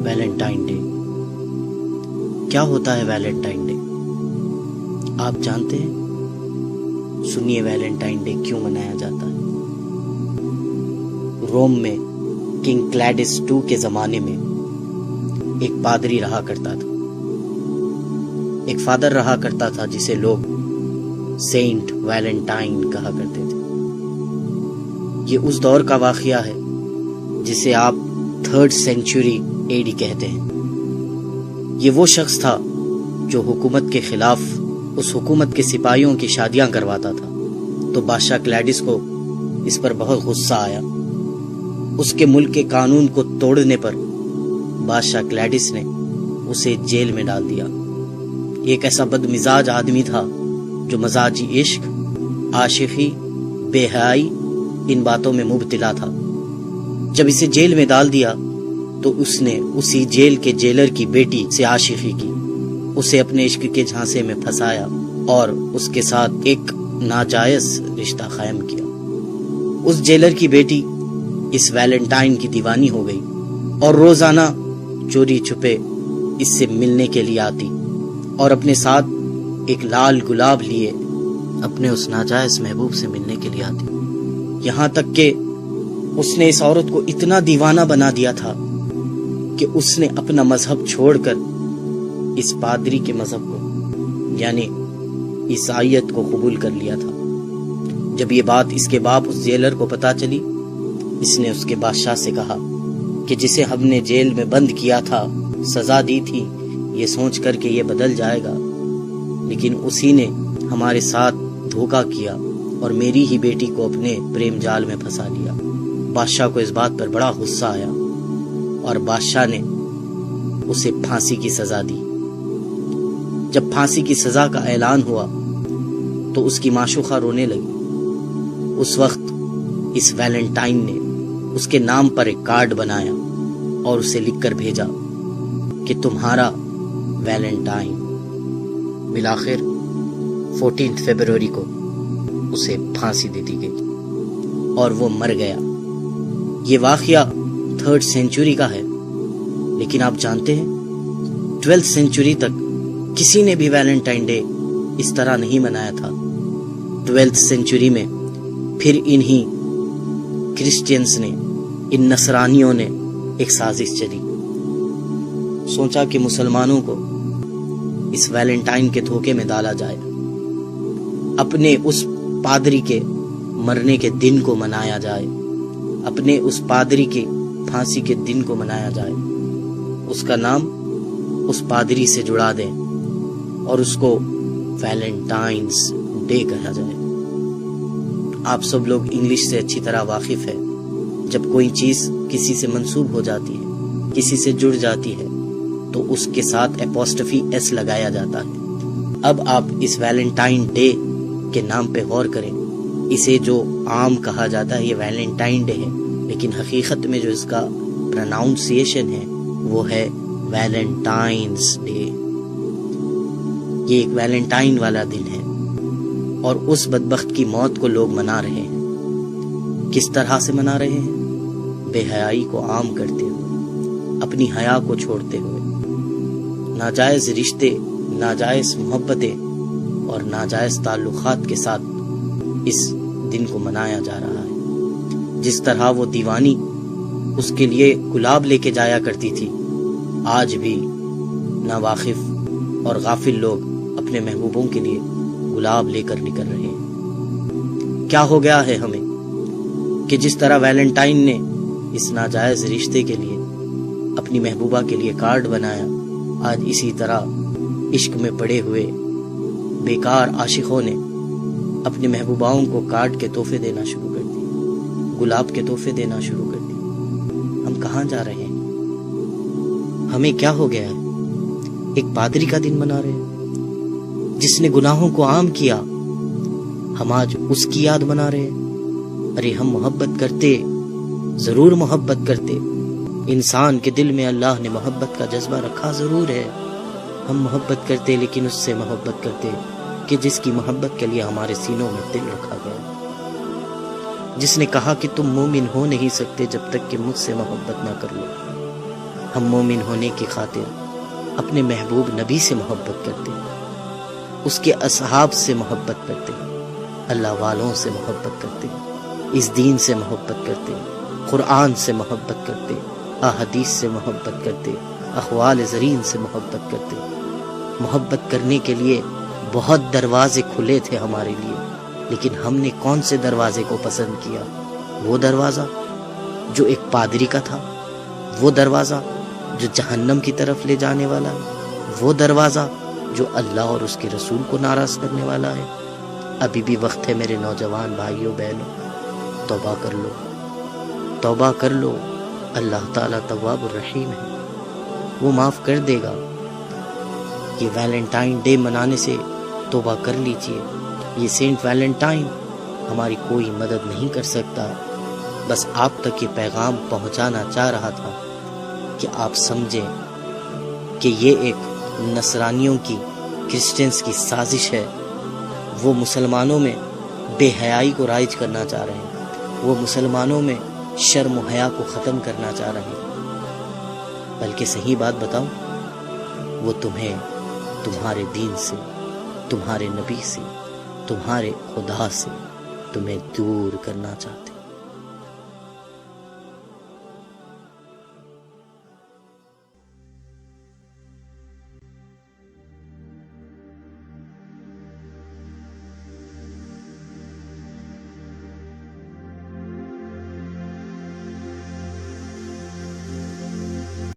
Valentine day. کیا ہوتا ہے ویلنٹائن ڈے؟ آپ جانتے ہیں؟ سنیے ویلنٹائن ڈے کیوں منایا جاتا ہے۔ روم میں کنگ کلیڈس II کے زمانے میں ایک پادری رہا کرتا تھا، ایک فادر رہا کرتا تھا جسے لوگ سینٹ ویلنٹائن کہا کرتے تھے۔ یہ اس دور کا واقعہ ہے جسے آپ 3rd سینچری AD کہتے ہیں۔ یہ وہ شخص تھا جو حکومت کے خلاف اس حکومت کے سپاہیوں کی شادیاں کرواتا تھا، تو بادشاہ کلیڈس کو اس پر بہت غصہ آیا۔ اس کے ملک کے قانون کو توڑنے پر بادشاہ کلیڈس نے اسے جیل میں ڈال دیا۔ یہ ایک ایسا بد مزاج آدمی تھا جو مزاجی عشق، عاشقی، بے حیائی ان باتوں میں مبتلا تھا۔ جب اسے جیل میں ڈال دیا تو اس نے اسی جیل کے جیلر کی بیٹی سے عاشقی کی، اسے اپنے عشق کے جھانسے میں پھنسایا اور اس کے ساتھ ایک ناجائز رشتہ قائم کیا۔ اس جیلر کی بیٹی اس ویلنٹائن کی دیوانی ہو گئی اور روزانہ چوری چھپے اس سے ملنے کے لیے آتی اور اپنے ساتھ ایک لال گلاب لیے اپنے اس ناجائز محبوب سے ملنے کے لیے آتی۔ یہاں تک کہ اس نے اس عورت کو اتنا دیوانہ بنا دیا تھا کہ اس نے اپنا مذہب چھوڑ کر اس پادری کے مذہب کو یعنی عیسائیت کو قبول کر لیا تھا۔ جب یہ بات اس کے باپ اس جیلر کو پتہ چلی، اس نے اس کے بادشاہ سے کہا کہ جسے ہم نے جیل میں بند کیا تھا، سزا دی تھی، یہ سوچ کر کہ یہ بدل جائے گا، لیکن اسی نے ہمارے ساتھ دھوکہ کیا اور میری ہی بیٹی کو اپنے پریم جال میں پھنسا لیا۔ بادشاہ کو اس بات پر بڑا غصہ آیا اور بادشاہ نے اسے پھانسی کی سزا دی۔ جب پھانسی کی سزا کا اعلان ہوا تو اس کی معشوقہ رونے لگی۔ اس وقت اس ویلنٹائن نے اس کے نام پر ایک کارڈ بنایا اور اسے لکھ کر بھیجا کہ تمہارا ویلنٹائن۔ بالآخر 14 فروری کو اسے پھانسی دے دی گئی اور وہ مر گیا۔ یہ واقعہ 3rd سینچری کا ہے، لیکن آپ جانتے ہیں 12th سینچری تک کسی نے بھی ویلنٹائن ڈے اس طرح نہیں منایا تھا۔ 12th سینچری میں پھر انہی کرسچینز نے، ان نصرانیوں نے ایک سازش چلی، سوچا کہ مسلمانوں کو اس ویلنٹائن کے دھوکے میں ڈالا جائے، اپنے اس پادری کے مرنے کے دن کو منایا جائے، اپنے اس پادری کے پھانسی کے دن کو منایا جائے، اس کا نام اس پادری سے جڑا دیں اور اس کو ویلنٹائنز ڈے کہا جائے۔ آپ سب لوگ انگلش سے اچھی طرح واقف ہیں۔ جب کوئی چیز کسی سے منسوب ہو جاتی ہے، کسی سے جڑ جاتی ہے، تو اس کے ساتھ اپوسٹفی ایس لگایا جاتا ہے۔ اب آپ اس ویلنٹائن ڈے کے نام پہ غور کریں۔ اسے جو عام کہا جاتا ہے یہ ویلنٹائن ڈے ہے، لیکن حقیقت میں جو اس کا پروناؤنسیشن ہے وہ ہے ویلنٹائنز ڈے۔ یہ ایک ویلنٹائن والا دن ہے اور اس بدبخت کی موت کو لوگ منا رہے ہیں۔ کس طرح سے منا رہے ہیں؟ بے حیائی کو عام کرتے ہوئے، اپنی حیا کو چھوڑتے ہوئے، ناجائز رشتے، ناجائز محبتیں اور ناجائز تعلقات کے ساتھ اس دن کو منایا جا رہا ہے۔ جس طرح وہ دیوانی اس کے لیے گلاب لے کے جایا کرتی تھی، آج بھی ناواقف اور غافل لوگ اپنے محبوبوں کے لیے گلاب لے کر نکل رہے ہیں۔ کیا ہو گیا ہے ہمیں کہ جس طرح ویلنٹائن نے اس ناجائز رشتے کے لیے اپنی محبوبہ کے لیے کارڈ بنایا، آج اسی طرح عشق میں پڑے ہوئے بیکار عاشقوں نے اپنے محبوباؤں کو کارڈ کے تحفے دینا شروع کر دیے، گلاب کے تحفے دینا شروع کر دیے۔ ہم کہاں جا رہے ہیں؟ ہمیں کیا ہو گیا ہے؟ ایک پادری کا دن منا رہے ہیں جس نے گناہوں کو عام کیا، ہم آج اس کی یاد منا رہے ہیں۔ ارے ہم محبت کرتے، ضرور محبت کرتے، انسان کے دل میں اللہ نے محبت کا جذبہ رکھا ضرور ہے، ہم محبت کرتے، لیکن اس سے محبت کرتے کہ جس کی محبت کے لیے ہمارے سینوں میں دل رکھا گیا، جس نے کہا کہ تم مومن ہو نہیں سکتے جب تک کہ مجھ سے محبت نہ کر لو۔ ہم مومن ہونے کی خاطر اپنے محبوب نبی سے محبت کرتے، اس کے اصحاب سے محبت کرتے، اللہ والوں سے محبت کرتے، اس دین سے محبت کرتے، قرآن سے محبت کرتے، احادیث سے محبت کرتے، اقوال زرین سے محبت کرتے۔ محبت کرنے کے لیے بہت دروازے کھلے تھے ہمارے لیے، لیکن ہم نے کون سے دروازے کو پسند کیا؟ وہ دروازہ جو ایک پادری کا تھا، وہ دروازہ جو جہنم کی طرف لے جانے والا ہے، وہ دروازہ جو اللہ اور اس کے رسول کو ناراض کرنے والا ہے۔ ابھی بھی وقت ہے میرے نوجوان بھائیوں بہنوں، توبہ کر لو، توبہ کر لو۔ اللہ تعالیٰ تواب الرحیم ہے، وہ معاف کر دے گا۔ یہ ویلنٹائن ڈے منانے سے توبہ کر لیجئے۔ یہ سینٹ ویلنٹائن ہماری کوئی مدد نہیں کر سکتا، بس آپ تک یہ پیغام پہنچانا چاہ رہا تھا کہ آپ سمجھیں کہ یہ ایک نصرانیوں کی، کرسچنز کی سازش ہے۔ وہ مسلمانوں میں بے حیائی کو رائج کرنا چاہ رہے ہیں، وہ مسلمانوں میں شرم و حیا کو ختم کرنا چاہ رہے ہیں۔ بلکہ صحیح بات بتاؤں، وہ تمہیں تمہارے دین سے، تمہارے نبی سے، تمہارے خدا سے تمہیں دور کرنا چاہتے ہیں۔